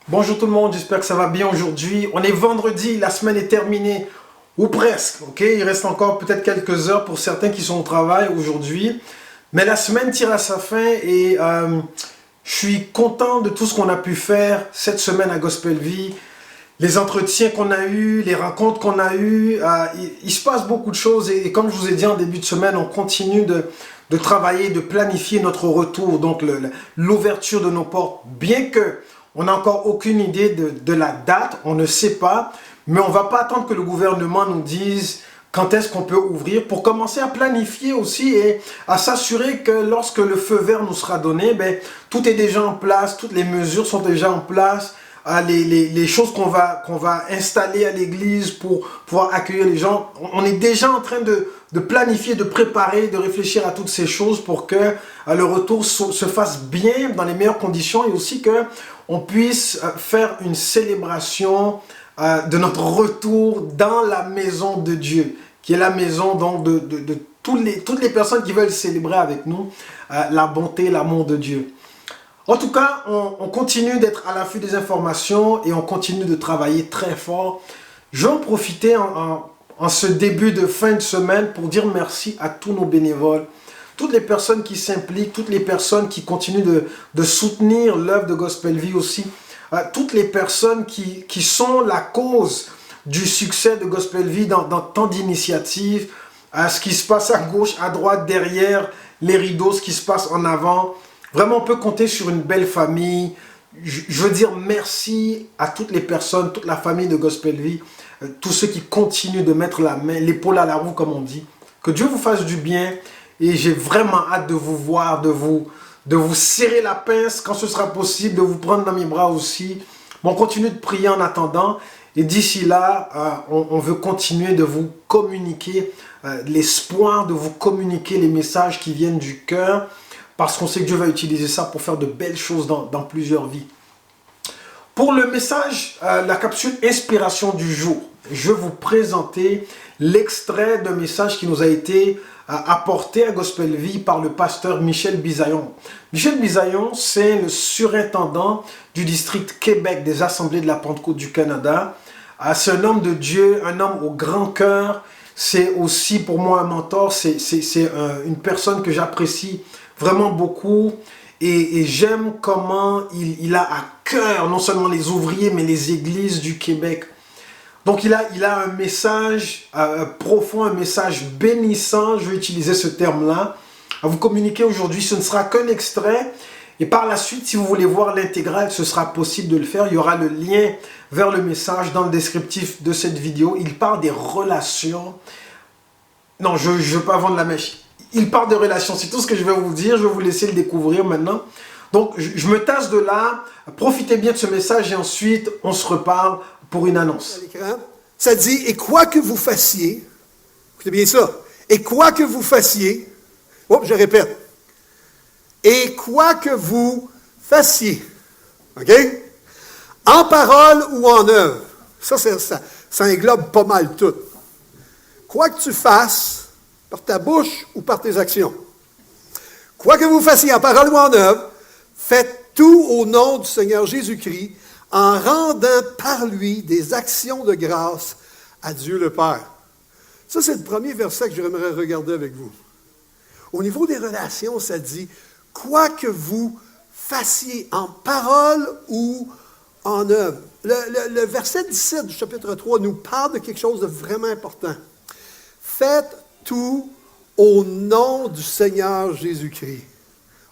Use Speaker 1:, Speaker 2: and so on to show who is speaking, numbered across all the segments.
Speaker 1: Bonjour tout le monde, j'espère que ça va bien aujourd'hui. On est vendredi, la semaine est terminée, ou presque, ok? Il reste encore peut-être quelques heures pour certains qui sont au travail aujourd'hui. Mais la semaine tire à sa fin et je suis content de tout ce qu'on a pu faire cette semaine à Gospel Vie. Les entretiens qu'on a eus, les rencontres qu'on a eues, il se passe beaucoup de choses et comme je vous ai dit en début de semaine, on continue de travailler, de planifier notre retour, donc l'ouverture de nos portes. Bien que on n'a encore aucune idée de la date, on ne sait pas, mais on ne va pas attendre que le gouvernement nous dise quand est-ce qu'on peut ouvrir pour commencer à planifier aussi et à s'assurer que lorsque le feu vert nous sera donné, tout est déjà en place, toutes les mesures sont déjà en place. Les choses qu'on va installer à l'église pour pouvoir accueillir les gens. On est déjà en train de planifier, de préparer, de réfléchir à toutes ces choses pour que le retour se fasse bien, dans les meilleures conditions et aussi qu'on puisse faire une célébration de notre retour dans la maison de Dieu, qui est la maison donc de toutes les personnes qui veulent célébrer avec nous la bonté, l'amour de Dieu. En tout cas, on continue d'être à l'affût des informations et on continue de travailler très fort. Je vais en profiter en ce début de fin de semaine pour dire merci à tous nos bénévoles, toutes les personnes qui s'impliquent, toutes les personnes qui continuent de soutenir l'œuvre de Gospel Vie aussi, toutes les personnes qui sont la cause du succès de Gospel Vie dans tant d'initiatives, ce qui se passe à gauche, à droite, derrière les rideaux, ce qui se passe en avant. Vraiment, on peut compter sur une belle famille. Je veux dire merci à toutes les personnes, toute la famille de Gospel Vie, tous ceux qui continuent de mettre la main, l'épaule à la roue, comme on dit. Que Dieu vous fasse du bien et j'ai vraiment hâte de vous voir, de vous serrer la pince quand ce sera possible, de vous prendre dans mes bras aussi. Bon, on continue de prier en attendant et d'ici là, on veut continuer de vous communiquer l'espoir, de vous communiquer les messages qui viennent du cœur. Parce qu'on sait que Dieu va utiliser ça pour faire de belles choses dans plusieurs vies. Pour le message, la capsule Inspiration du jour, je vais vous présenter l'extrait d'un message qui nous a été apporté à Gospel Vie par le pasteur Michel Bisaillon. Michel Bisaillon, c'est le surintendant du district Québec des Assemblées de la Pentecôte du Canada. C'est un homme de Dieu, un homme au grand cœur. C'est aussi pour moi un mentor, c'est une personne que j'apprécie vraiment beaucoup et j'aime comment il a à cœur non seulement les ouvriers mais les églises du Québec. Donc il a un message profond, un message bénissant, je vais utiliser ce terme-là, à vous communiquer aujourd'hui. Ce ne sera qu'un extrait et par la suite, si vous voulez voir l'intégrale, ce sera possible de le faire. Il y aura le lien vers le message dans le descriptif de cette vidéo. Il parle des relations. Non, je ne veux pas vendre la mèche. Il parle de relations, c'est tout ce que je vais vous dire, je vais vous laisser le découvrir maintenant. Donc, je me tasse de là, profitez bien de ce message et ensuite, on se reparle pour une annonce.
Speaker 2: Ça dit, et quoi que vous fassiez, écoutez bien ça, et quoi que vous fassiez, je répète, et quoi que vous fassiez, ok? En parole ou en œuvre, ça englobe pas mal tout. Quoi que tu fasses, par ta bouche ou par tes actions. Quoi que vous fassiez en parole ou en œuvre, faites tout au nom du Seigneur Jésus-Christ, en rendant par lui des actions de grâce à Dieu le Père. Ça, c'est le premier verset que j'aimerais regarder avec vous. Au niveau des relations, ça dit, quoi que vous fassiez en parole ou en œuvre. Le verset 17 du chapitre 3 nous parle de quelque chose de vraiment important. Faites tout au nom du Seigneur Jésus-Christ.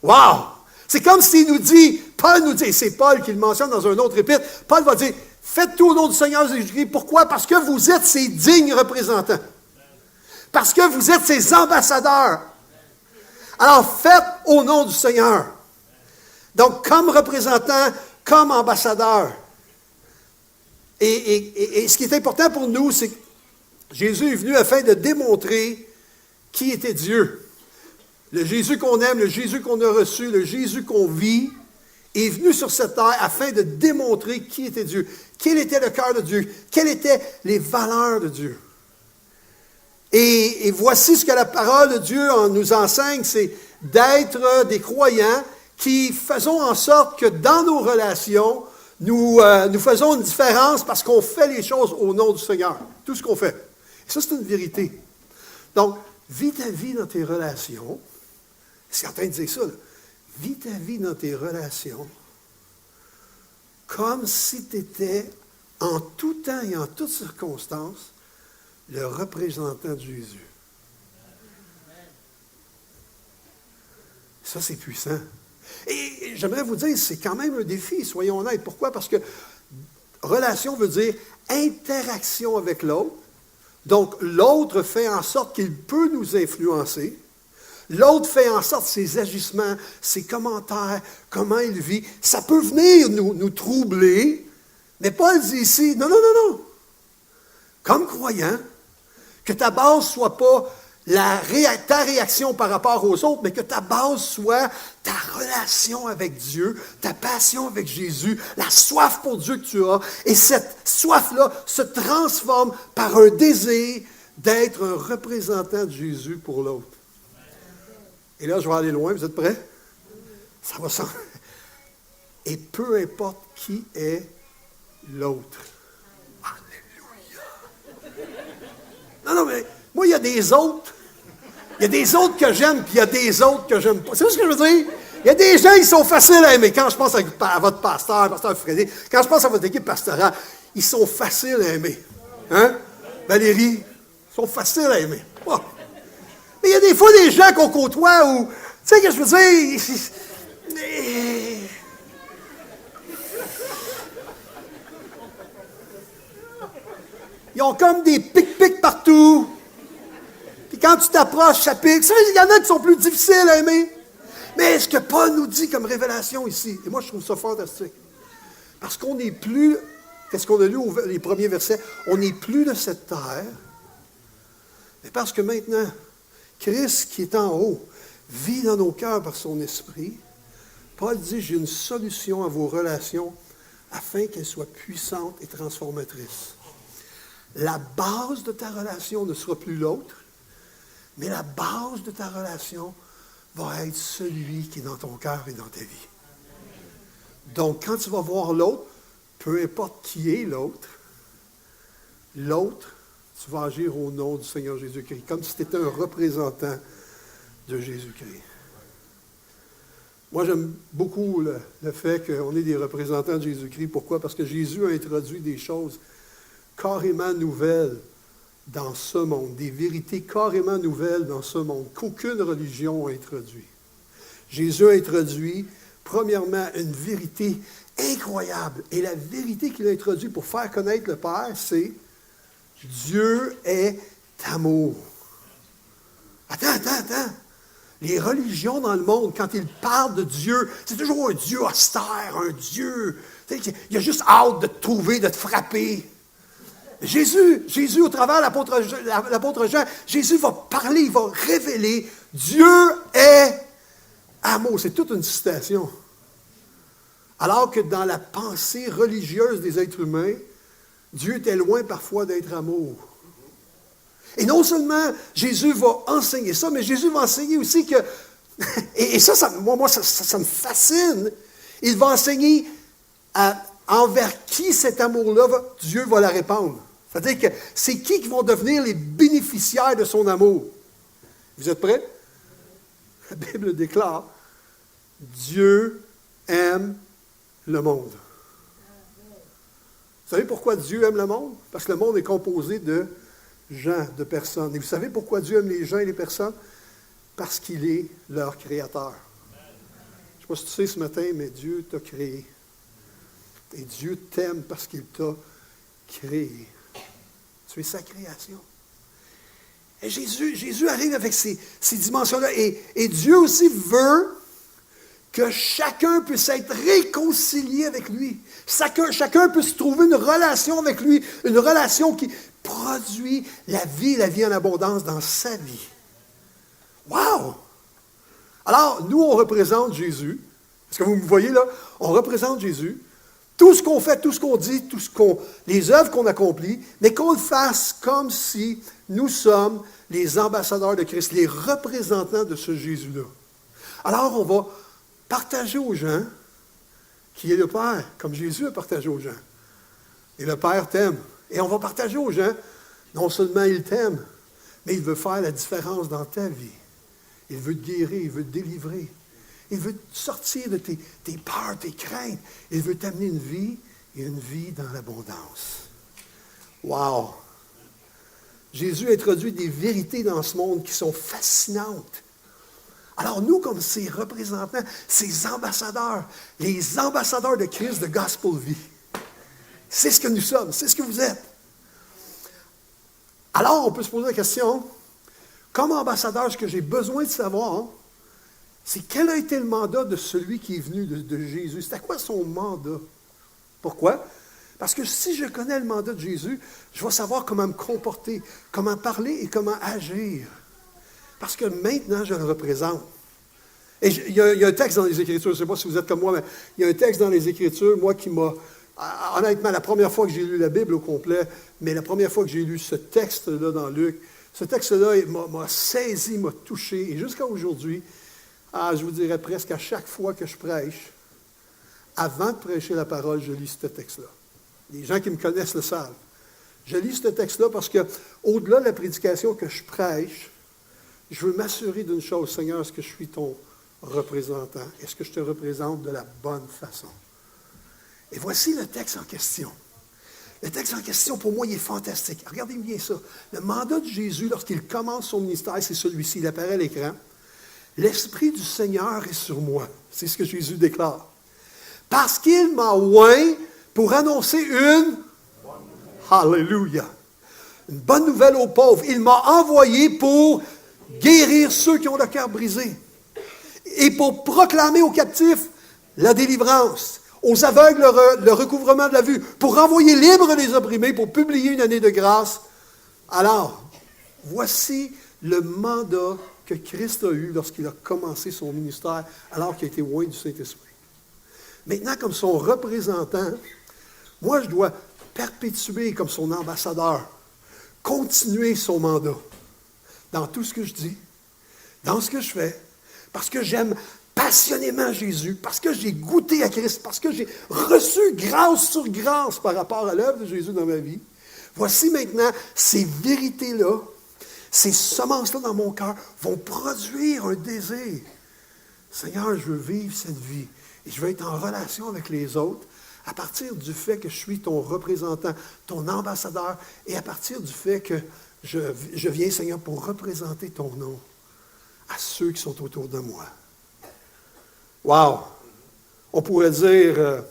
Speaker 2: Wow! C'est comme s'il nous dit, Paul nous dit, c'est Paul qui le mentionne dans un autre épître, Paul va dire, faites tout au nom du Seigneur Jésus-Christ. Pourquoi? Parce que vous êtes ses dignes représentants. Parce que vous êtes ses ambassadeurs. Alors faites au nom du Seigneur. Donc comme représentant, comme ambassadeur. Et ce qui est important pour nous, c'est que Jésus est venu afin de démontrer qui était Dieu. Le Jésus qu'on aime, le Jésus qu'on a reçu, le Jésus qu'on vit, est venu sur cette terre afin de démontrer qui était Dieu, quel était le cœur de Dieu, quelles étaient les valeurs de Dieu. Et voici ce que la parole de Dieu nous enseigne, c'est d'être des croyants qui faisons en sorte que dans nos relations, nous faisons une différence parce qu'on fait les choses au nom du Seigneur. Tout ce qu'on fait. Et ça, c'est une vérité. Donc, vis ta vie dans tes relations. C'est en train de dire ça, là. Vis ta vie dans tes relations comme si tu étais en tout temps et en toutes circonstances le représentant de Jésus. Ça, c'est puissant. Et j'aimerais vous dire, c'est quand même un défi, soyons honnêtes. Pourquoi? Parce que relation veut dire interaction avec l'autre. Donc, l'autre fait en sorte qu'il peut nous influencer. L'autre fait en sorte ses agissements, ses commentaires, comment il vit. Ça peut venir nous troubler, mais Paul dit ici, non. Comme croyant, que ta base ne soit pas ta réaction par rapport aux autres, mais que ta base soit ta relation avec Dieu, ta passion avec Jésus, la soif pour Dieu que tu as. Et cette soif-là se transforme par un désir d'être un représentant de Jésus pour l'autre. Et là, je vais aller loin, vous êtes prêts? Ça va sans. Et peu importe qui est l'autre. Alléluia! Non, mais moi, il y a des autres. Il y a des autres que j'aime, puis il y a des autres que j'aime pas. C'est ce que je veux dire? Il y a des gens, ils sont faciles à aimer. Quand je pense à votre pasteur Frédéric, quand je pense à votre équipe pastorale, ils sont faciles à aimer. Hein? Valérie, ils sont faciles à aimer. Oh. Mais il y a des fois des gens qu'on côtoie où, tu sais ce que je veux dire? Ils ont comme des pics partout. Puis quand tu t'approches, ça pique. Ça, il y en a qui sont plus difficiles à aimer. Mais ce que Paul nous dit comme révélation ici, et moi je trouve ça fantastique, parce qu'on n'est plus, qu'est-ce qu'on a lu les premiers versets, on n'est plus de cette terre, mais parce que maintenant, Christ qui est en haut vit dans nos cœurs par son esprit. Paul dit, j'ai une solution à vos relations afin qu'elles soient puissantes et transformatrices. La base de ta relation ne sera plus l'autre, mais la base de ta relation va être celui qui est dans ton cœur et dans ta vie. Donc, quand tu vas voir l'autre, peu importe qui est l'autre, tu vas agir au nom du Seigneur Jésus-Christ, comme si tu étais un représentant de Jésus-Christ. Moi, j'aime beaucoup le fait qu'on est des représentants de Jésus-Christ. Pourquoi? Parce que Jésus a introduit des choses carrément nouvelles dans ce monde, des vérités carrément nouvelles dans ce monde, qu'aucune religion n'a introduit. Jésus a introduit, premièrement, une vérité incroyable. Et la vérité qu'il a introduite pour faire connaître le Père, c'est Dieu est amour. Attends. Les religions dans le monde, quand ils parlent de Dieu, c'est toujours un Dieu austère, un Dieu. Il a juste hâte de te trouver, de te frapper. Jésus, au travers de l'apôtre Jean, Jésus va parler, il va révéler, Dieu est amour. C'est toute une citation. Alors que dans la pensée religieuse des êtres humains, Dieu était loin parfois d'être amour. Et non seulement Jésus va enseigner ça, mais Jésus va enseigner aussi que, et ça me fascine, il va enseigner envers qui cet amour-là, Dieu va la répandre. C'est-à-dire que c'est qui vont devenir les bénéficiaires de son amour. Vous êtes prêts? La Bible déclare, Dieu aime le monde. Vous savez pourquoi Dieu aime le monde? Parce que le monde est composé de gens, de personnes. Et vous savez pourquoi Dieu aime les gens et les personnes? Parce qu'il est leur créateur. Je ne sais pas si tu sais ce matin, mais Dieu t'a créé. Et Dieu t'aime parce qu'il t'a créé. Tu es sa création. Et Jésus arrive avec ces dimensions-là. Et Dieu aussi veut que chacun puisse être réconcilié avec lui. Chacun puisse trouver une relation avec lui, une relation qui produit la vie en abondance dans sa vie. Wow! Alors, nous, on représente Jésus. Est-ce que vous me voyez là? On représente Jésus. Tout ce qu'on fait, tout ce qu'on dit, les œuvres qu'on accomplit, mais qu'on le fasse comme si nous sommes les ambassadeurs de Christ, les représentants de ce Jésus-là. Alors, on va partager aux gens qui est le Père, comme Jésus a partagé aux gens. Et le Père t'aime. Et on va partager aux gens, non seulement il t'aime, mais il veut faire la différence dans ta vie. Il veut te guérir, il veut te délivrer. Il veut te sortir de tes peurs, tes craintes. Il veut t'amener une vie, et une vie dans l'abondance. Wow! Jésus introduit des vérités dans ce monde qui sont fascinantes. Alors nous, comme ses représentants, ses ambassadeurs, les ambassadeurs de Christ de Gospel Vie, c'est ce que nous sommes, c'est ce que vous êtes. Alors, on peut se poser la question, comme ambassadeur, ce que j'ai besoin de savoir, c'est quel a été le mandat de celui qui est venu de Jésus. C'était quoi son mandat? Pourquoi? Parce que si je connais le mandat de Jésus, je vais savoir comment me comporter, comment parler et comment agir. Parce que maintenant, je le représente. Et il y a un texte dans les Écritures, je ne sais pas si vous êtes comme moi, mais il y a un texte dans les Écritures, moi, qui m'a... Honnêtement, la première fois que j'ai lu la Bible au complet, mais la première fois que j'ai lu ce texte-là dans Luc, ce texte-là m'a saisi, m'a touché. Et jusqu'à aujourd'hui, je vous dirais presque à chaque fois que je prêche, avant de prêcher la parole, je lis ce texte-là. Les gens qui me connaissent le savent. Je lis ce texte-là parce que, au-delà de la prédication que je prêche, je veux m'assurer d'une chose, Seigneur, est-ce que je suis ton représentant? Est-ce que je te représente de la bonne façon? Et voici le texte en question. Le texte en question, pour moi, il est fantastique. Regardez bien ça. Le mandat de Jésus, lorsqu'il commence son ministère, c'est celui-ci. Il apparaît à l'écran. L'Esprit du Seigneur est sur moi. C'est ce que Jésus déclare. Parce qu'il m'a oint pour annoncer une... Alléluia! Une bonne nouvelle aux pauvres. Il m'a envoyé pour guérir ceux qui ont le cœur brisé. Et pour proclamer aux captifs la délivrance. Aux aveugles le recouvrement de la vue. Pour renvoyer libres les opprimés. Pour publier une année de grâce. Alors, voici le mandat que Christ a eu lorsqu'il a commencé son ministère, alors qu'il a été oint du Saint-Esprit. Maintenant, comme son représentant, moi, je dois perpétuer comme son ambassadeur, continuer son mandat dans tout ce que je dis, dans ce que je fais, parce que j'aime passionnément Jésus, parce que j'ai goûté à Christ, parce que j'ai reçu grâce sur grâce par rapport à l'œuvre de Jésus dans ma vie. Voici maintenant ces vérités-là, ces semences-là dans mon cœur vont produire un désir. Seigneur, je veux vivre cette vie et je veux être en relation avec les autres à partir du fait que je suis ton représentant, ton ambassadeur, et à partir du fait que je viens, Seigneur, pour représenter ton nom à ceux qui sont autour de moi. Wow! On pourrait dire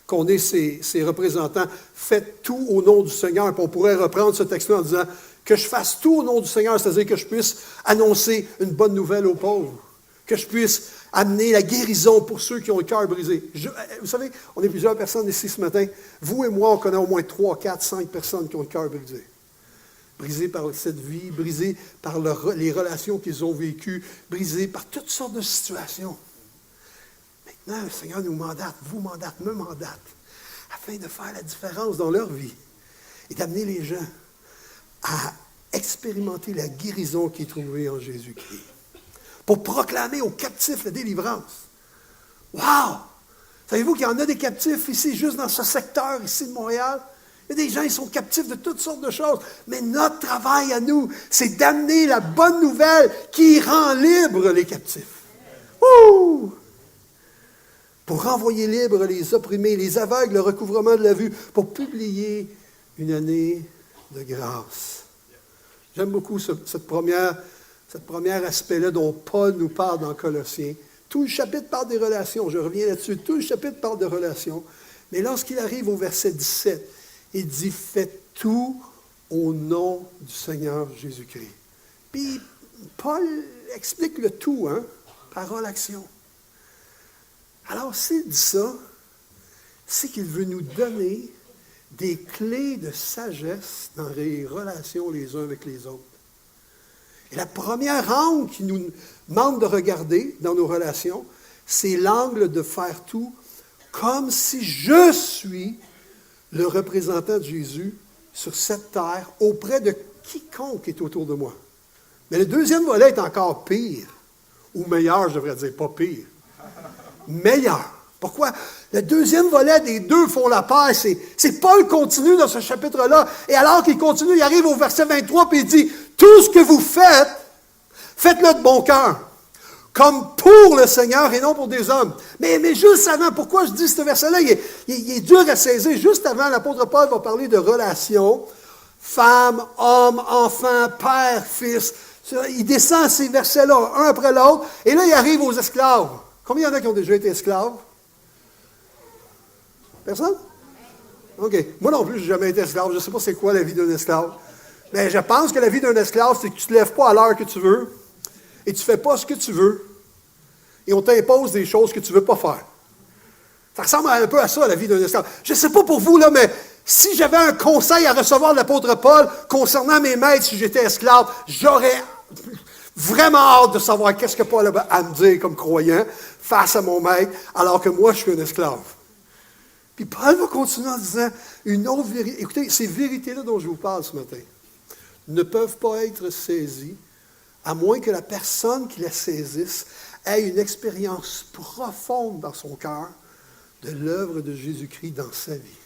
Speaker 2: qu'on est ses représentants. Faites tout au nom du Seigneur. Puis on pourrait reprendre ce texte-là en disant que je fasse tout au nom du Seigneur, c'est-à-dire que je puisse annoncer une bonne nouvelle aux pauvres, que je puisse amener la guérison pour ceux qui ont le cœur brisé. Vous savez, on est plusieurs personnes ici ce matin. Vous et moi, on connaît au moins 3, 4, 5 personnes qui ont le cœur brisé. Brisés par cette vie, brisés par les relations qu'ils ont vécues, brisés par toutes sortes de situations. Maintenant, le Seigneur nous mandate, vous mandate, me mandate, afin de faire la différence dans leur vie et d'amener les gens à expérimenter la guérison qui est trouvée en Jésus-Christ. Pour proclamer aux captifs la délivrance. Wow! Savez-vous qu'il y en a des captifs ici, juste dans ce secteur ici de Montréal? Il y a des gens qui sont captifs de toutes sortes de choses. Mais notre travail à nous, c'est d'amener la bonne nouvelle qui rend libres les captifs. Ouh! Pour renvoyer libres les opprimés, les aveugles, le recouvrement de la vue, pour publier une année de grâce. J'aime beaucoup cette première aspect-là dont Paul nous parle dans Colossiens. Tout le chapitre parle des relations, je reviens là-dessus, tout le chapitre parle de relations. Mais lorsqu'il arrive au verset 17, il dit « Faites tout au nom du Seigneur Jésus-Christ ». Puis Paul explique le tout, parole, action. Alors s'il dit ça, c'est qu'il veut nous donner des clés de sagesse dans les relations les uns avec les autres. Et la première angle qui nous demande de regarder dans nos relations, c'est l'angle de faire tout comme si je suis le représentant de Jésus sur cette terre auprès de quiconque est autour de moi. Mais le deuxième volet est encore pire, ou meilleur, je devrais dire, pas pire. Meilleur. Pourquoi? Le deuxième volet des deux font la paix. C'est Paul continue dans ce chapitre-là. Et alors qu'il continue, il arrive au verset 23 puis il dit, tout ce que vous faites, faites-le de bon cœur. Comme pour le Seigneur et non pour des hommes. Mais juste avant, pourquoi je dis ce verset-là, il est dur à saisir. Juste avant, l'apôtre Paul va parler de relations. Femme, homme, enfant, père, fils. Il descend ces versets-là, un après l'autre. Et là, il arrive aux esclaves. Combien il y en a qui ont déjà été esclaves? Personne? OK. Moi non plus, je n'ai jamais été esclave. Je ne sais pas c'est quoi la vie d'un esclave. Mais je pense que la vie d'un esclave, c'est que tu ne te lèves pas à l'heure que tu veux et tu ne fais pas ce que tu veux. Et on t'impose des choses que tu ne veux pas faire. Ça ressemble un peu à ça, la vie d'un esclave. Je ne sais pas pour vous, là, mais si j'avais un conseil à recevoir de l'apôtre Paul concernant mes maîtres, si j'étais esclave, j'aurais vraiment hâte de savoir qu'est-ce que Paul a à me dire comme croyant face à mon maître, alors que moi, je suis un esclave. Puis Paul va continuer en disant une autre vérité. Écoutez, ces vérités-là dont je vous parle ce matin ne peuvent pas être saisies à moins que la personne qui les saisisse ait une expérience profonde dans son cœur de l'œuvre de Jésus-Christ dans sa vie.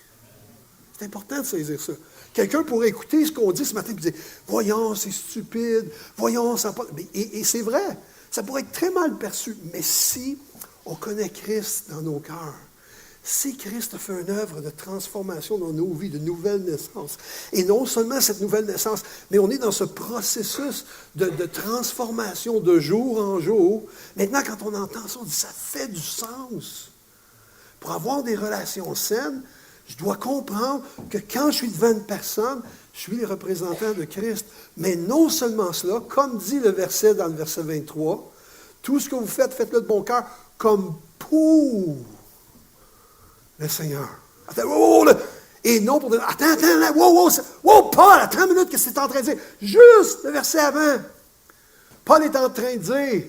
Speaker 2: C'est important de saisir ça. Quelqu'un pourrait écouter ce qu'on dit ce matin et dire « Voyons, c'est stupide. Voyons, ça n'a pas... » Et c'est vrai. Ça pourrait être très mal perçu. Mais si on connaît Christ dans nos cœurs, si Christ a fait une œuvre de transformation dans nos vies, de nouvelle naissance, et non seulement cette nouvelle naissance, mais on est dans ce processus de transformation de jour en jour. Maintenant, quand on entend ça, on dit « Ça fait du sens. » Pour avoir des relations saines, je dois comprendre que quand je suis devant une personne, je suis le représentant de Christ. Mais non seulement cela, comme dit le verset dans le verset 23, tout ce que vous faites, faites-le de bon cœur, comme pour le Seigneur. Et non pour... Attends, Paul, attends une minute, qu'est-ce que tu es en train de dire? Juste le verset avant. Paul est en train de dire,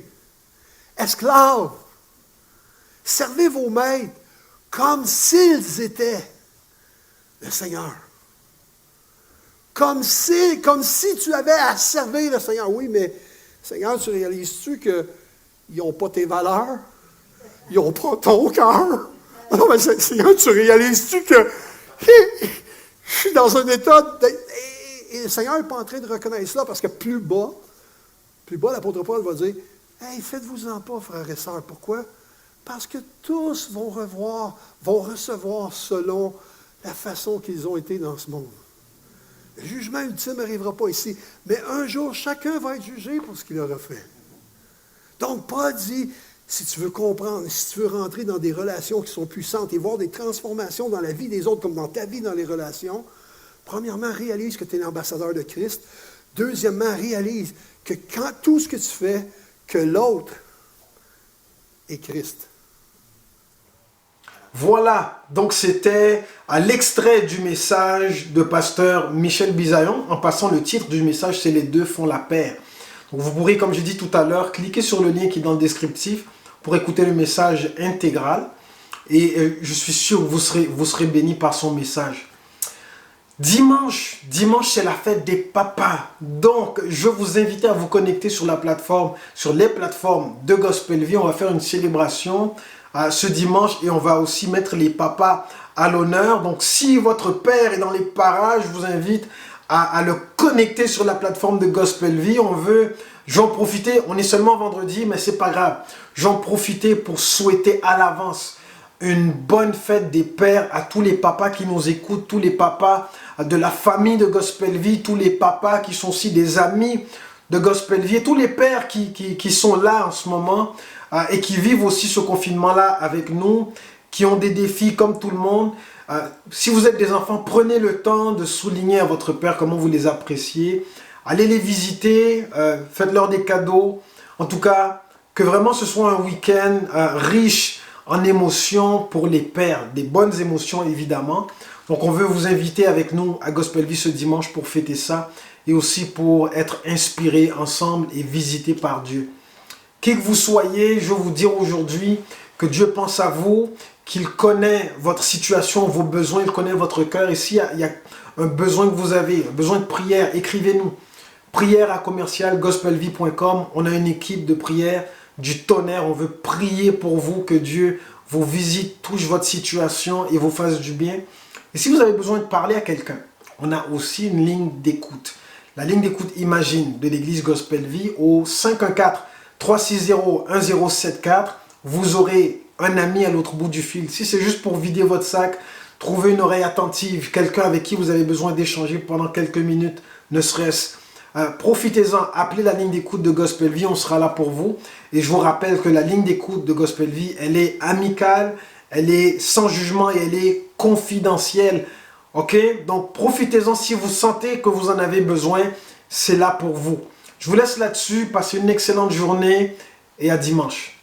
Speaker 2: esclaves, servez vos maîtres comme s'ils étaient le Seigneur. Comme si tu avais à servir le Seigneur. Oui, mais Seigneur, tu réalises-tu qu'ils n'ont pas tes valeurs? Ils n'ont pas ton cœur? Non, mais Seigneur, tu réalises-tu que je suis dans un état... Et le Seigneur n'est pas en train de reconnaître cela parce que plus bas, l'apôtre Paul va dire, « Hey, faites-vous-en pas, frères et sœurs. » Pourquoi? Parce que tous vont recevoir selon la façon qu'ils ont été dans ce monde. Le jugement ultime n'arrivera pas ici, mais un jour, chacun va être jugé pour ce qu'il aura fait. Donc, Paul dit, si tu veux comprendre, si tu veux rentrer dans des relations qui sont puissantes et voir des transformations dans la vie des autres comme dans ta vie dans les relations, premièrement, réalise que tu es l'ambassadeur de Christ. Deuxièmement, réalise que quand tout ce que tu fais, que l'autre est Christ.
Speaker 1: Voilà, donc c'était à l'extrait du message de pasteur Michel Bisaillon. En passant, le titre du message, c'est « Les deux font la paire ». Donc vous pourrez, comme j'ai dit tout à l'heure, cliquer sur le lien qui est dans le descriptif pour écouter le message intégral. Et je suis sûr que vous serez bénis par son message. Dimanche, c'est la fête des papas. Donc, je vous invite à vous connecter sur les plateformes de Gospel Vie. On va faire une célébration ce dimanche et on va aussi mettre les papas à l'honneur. Donc, si votre père est dans les parages, je vous invite à le connecter sur la plateforme de Gospel Vie. J'en profiter, on est seulement vendredi, mais c'est pas grave. J'en profiter pour souhaiter à l'avance une bonne fête des pères à tous les papas qui nous écoutent, tous les papas de la famille de Gospel Vie, tous les papas qui sont aussi des amis de Gospel Vie, et tous les pères qui sont là en ce moment et qui vivent aussi ce confinement-là avec nous, qui ont des défis comme tout le monde. Si vous êtes des enfants, prenez le temps de souligner à votre père comment vous les appréciez. Allez les visiter, faites-leur des cadeaux. En tout cas, que vraiment ce soit un week-end riche en émotions pour les pères, des bonnes émotions évidemment. Donc on veut vous inviter avec nous à Gospel Vie ce dimanche pour fêter ça et aussi pour être inspirés ensemble et visités par Dieu. Qui que vous soyez, je veux vous dire aujourd'hui que Dieu pense à vous, qu'il connaît votre situation, vos besoins, il connaît votre cœur. Et s'il y a un besoin que vous avez, un besoin de prière, écrivez-nous. prière@gospelvie.com. On a une équipe de prière du tonnerre. On veut prier pour vous, que Dieu vos visites touchent votre situation et vous fassent du bien. Et si vous avez besoin de parler à quelqu'un, on a aussi une ligne d'écoute. La ligne d'écoute Imagine de l'église Gospel Vie au 514-360-1074. Vous aurez un ami à l'autre bout du fil. Si c'est juste pour vider votre sac, trouver une oreille attentive, quelqu'un avec qui vous avez besoin d'échanger pendant quelques minutes, ne serait-ce. Profitez-en, appelez la ligne d'écoute de Gospel Vie, on sera là pour vous. Et je vous rappelle que la ligne d'écoute de Gospel Vie, elle est amicale, elle est sans jugement et elle est confidentielle. Ok? Donc profitez-en si vous sentez que vous en avez besoin, c'est là pour vous. Je vous laisse là-dessus, passez une excellente journée et à dimanche.